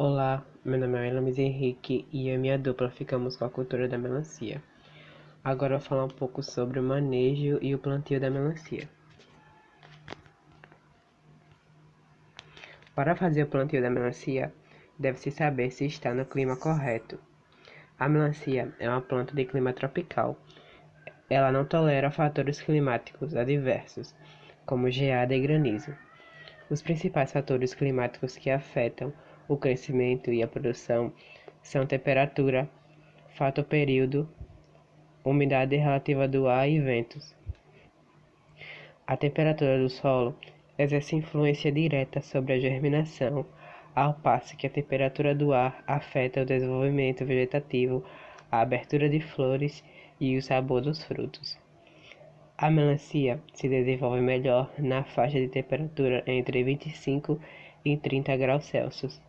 Olá, meu nome é Elamis Henrique e eu e minha dupla ficamos com a cultura da melancia. Agora eu vou falar um pouco sobre o manejo e o plantio da melancia. Para fazer o plantio da melancia, deve-se saber se está no clima correto. A melancia é uma planta de clima tropical. Ela não tolera fatores climáticos adversos, como geada e granizo. Os principais fatores climáticos que afetam o crescimento e a produção são temperatura, fator período, umidade relativa do ar e ventos. A temperatura do solo exerce influência direta sobre a germinação, ao passo que a temperatura do ar afeta o desenvolvimento vegetativo, a abertura de flores e o sabor dos frutos. A melancia se desenvolve melhor na faixa de temperatura entre 25 e 30 graus Celsius.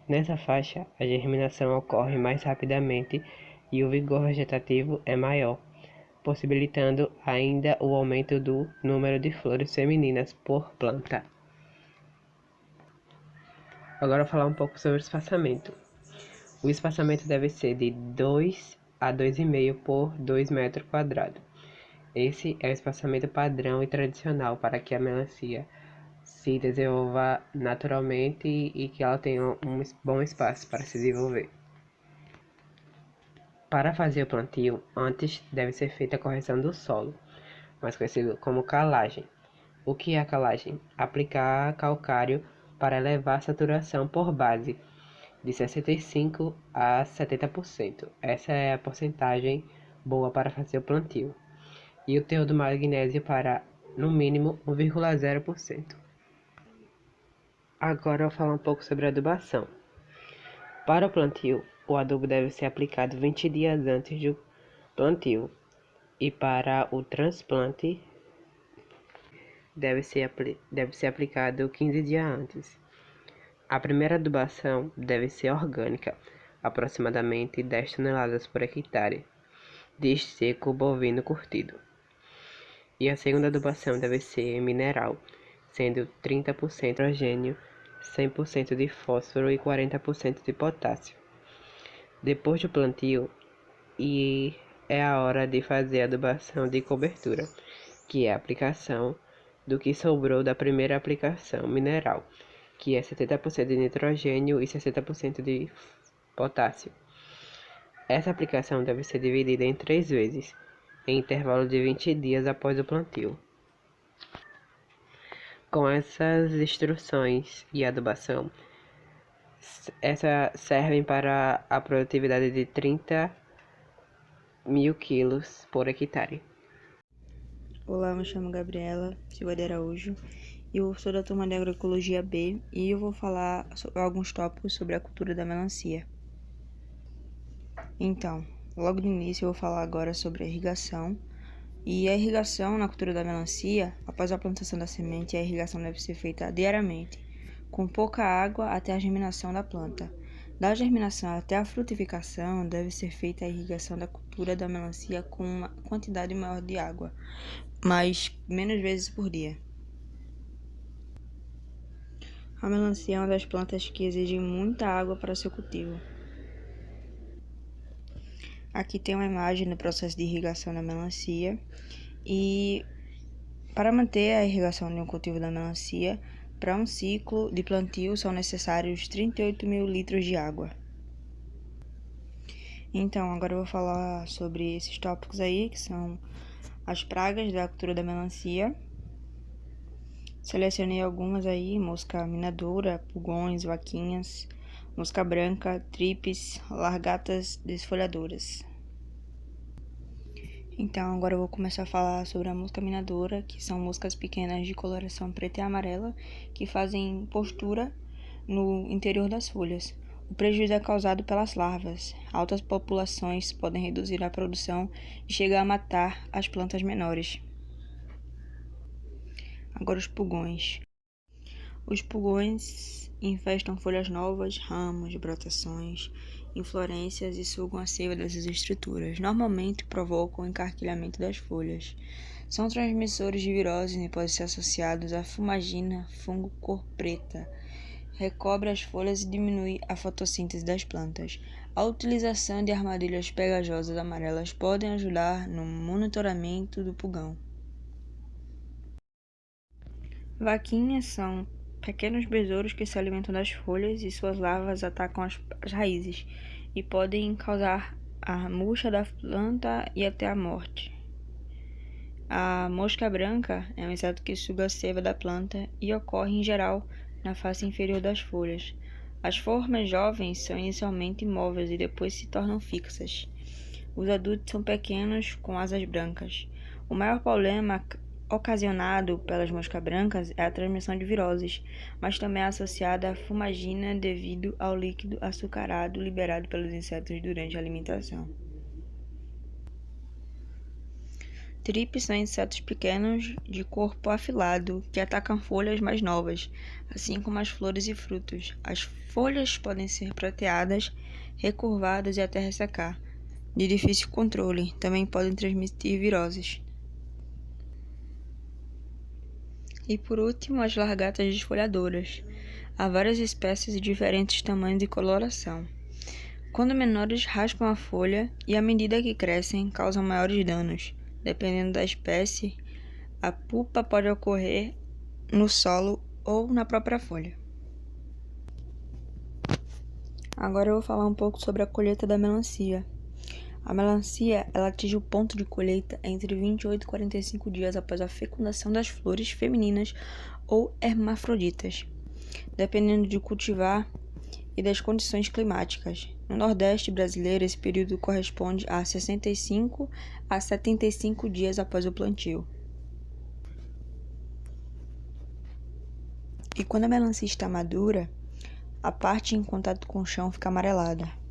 Nessa faixa, a germinação ocorre mais rapidamente e o vigor vegetativo é maior, possibilitando ainda o aumento do número de flores femininas por planta. Agora eu vou falar um pouco sobre o espaçamento. O espaçamento deve ser de 2 a 2,5 por 2 metros quadrados. Esse é o espaçamento padrão e tradicional para que a melancia se desenvolva naturalmente e que ela tenha um bom espaço para se desenvolver. Para fazer o plantio, antes deve ser feita a correção do solo, mais conhecido como calagem. O que é a calagem? Aplicar calcário para elevar a saturação por base de 65 a 70%. Essa é a porcentagem boa para fazer o plantio. E o teor do magnésio para, no mínimo, 1,0%. Agora eu vou falar um pouco sobre a adubação. Para o plantio, o adubo deve ser aplicado 20 dias antes do plantio. E para o transplante, deve ser aplicado 15 dias antes. A primeira adubação deve ser orgânica, aproximadamente 10 toneladas por hectare, de esterco bovino curtido. E a segunda adubação deve ser mineral, sendo 30% nitrogênio, 100% de fósforo e 40% de potássio. Depois do plantio, é a hora de fazer a adubação de cobertura, que é a aplicação do que sobrou da primeira aplicação mineral, que é 70% de nitrogênio e 60% de potássio. Essa aplicação deve ser dividida em 3 vezes, em intervalo de 20 dias após o plantio. Com essas instruções e adubação, essas servem para a produtividade de 30.000 quilos por hectare. Olá, me chamo Gabriela Silva de Araújo e eu sou da turma de Agroecologia B e eu vou falar sobre alguns tópicos sobre a cultura da melancia. Então, logo no início eu vou falar agora sobre a irrigação. E a irrigação na cultura da melancia, após a plantação da semente, a irrigação deve ser feita diariamente, com pouca água até a germinação da planta. Da germinação até a frutificação, deve ser feita a irrigação da cultura da melancia com uma quantidade maior de água, mas menos vezes por dia. A melancia é uma das plantas que exigem muita água para seu cultivo. Aqui tem uma imagem do processo de irrigação da melancia e para manter a irrigação de um cultivo da melancia, para um ciclo de plantio são necessários 38.000 litros de água. Então, agora eu vou falar sobre esses tópicos aí, que são as pragas da cultura da melancia. Selecionei algumas aí: mosca minadora, pulgões, vaquinhas, mosca branca, tripes, largatas desfolhadoras. Então, agora eu vou começar a falar sobre a mosca minadora, que são moscas pequenas de coloração preta e amarela, que fazem postura no interior das folhas. O prejuízo é causado pelas larvas. Altas populações podem reduzir a produção e chegar a matar as plantas menores. Agora os pulgões. Os pulgões infestam folhas novas, ramos, brotações, inflorescências e sugam a seiva dessas estruturas. Normalmente provocam o encarquilhamento das folhas. São transmissores de viroses e podem ser associados à fumagina, fungo cor preta. recobre as folhas e diminui a fotossíntese das plantas. A utilização de armadilhas pegajosas amarelas podem ajudar no monitoramento do pulgão. Vaquinhas são pequenos besouros que se alimentam das folhas e suas larvas atacam as raízes e podem causar a murcha da planta e até a morte. A mosca branca é um inseto que suga a seiva da planta e ocorre em geral na face inferior das folhas. As formas jovens são inicialmente imóveis e depois se tornam fixas. Os adultos são pequenos com asas brancas. O maior problema ocasionado pelas moscas brancas é a transmissão de viroses, mas também é associada à fumagina devido ao líquido açucarado liberado pelos insetos durante a alimentação. Tripes são insetos pequenos de corpo afilado que atacam folhas mais novas, assim como as flores e frutos. As folhas podem ser prateadas, recurvadas e até ressecar. De difícil controle, também podem transmitir viroses. E por último, as largatas desfolhadoras. Há várias espécies de diferentes tamanhos e coloração. Quando menores, raspam a folha e, à medida que crescem, causam maiores danos. Dependendo da espécie, a pupa pode ocorrer no solo ou na própria folha. Agora eu vou falar um pouco sobre a colheita da melancia. A melancia ela atinge o ponto de colheita entre 28 e 45 dias após a fecundação das flores femininas ou hermafroditas, dependendo de cultivar e das condições climáticas. No Nordeste brasileiro, esse período corresponde a 65 a 75 dias após o plantio. E quando a melancia está madura, a parte em contato com o chão fica amarelada.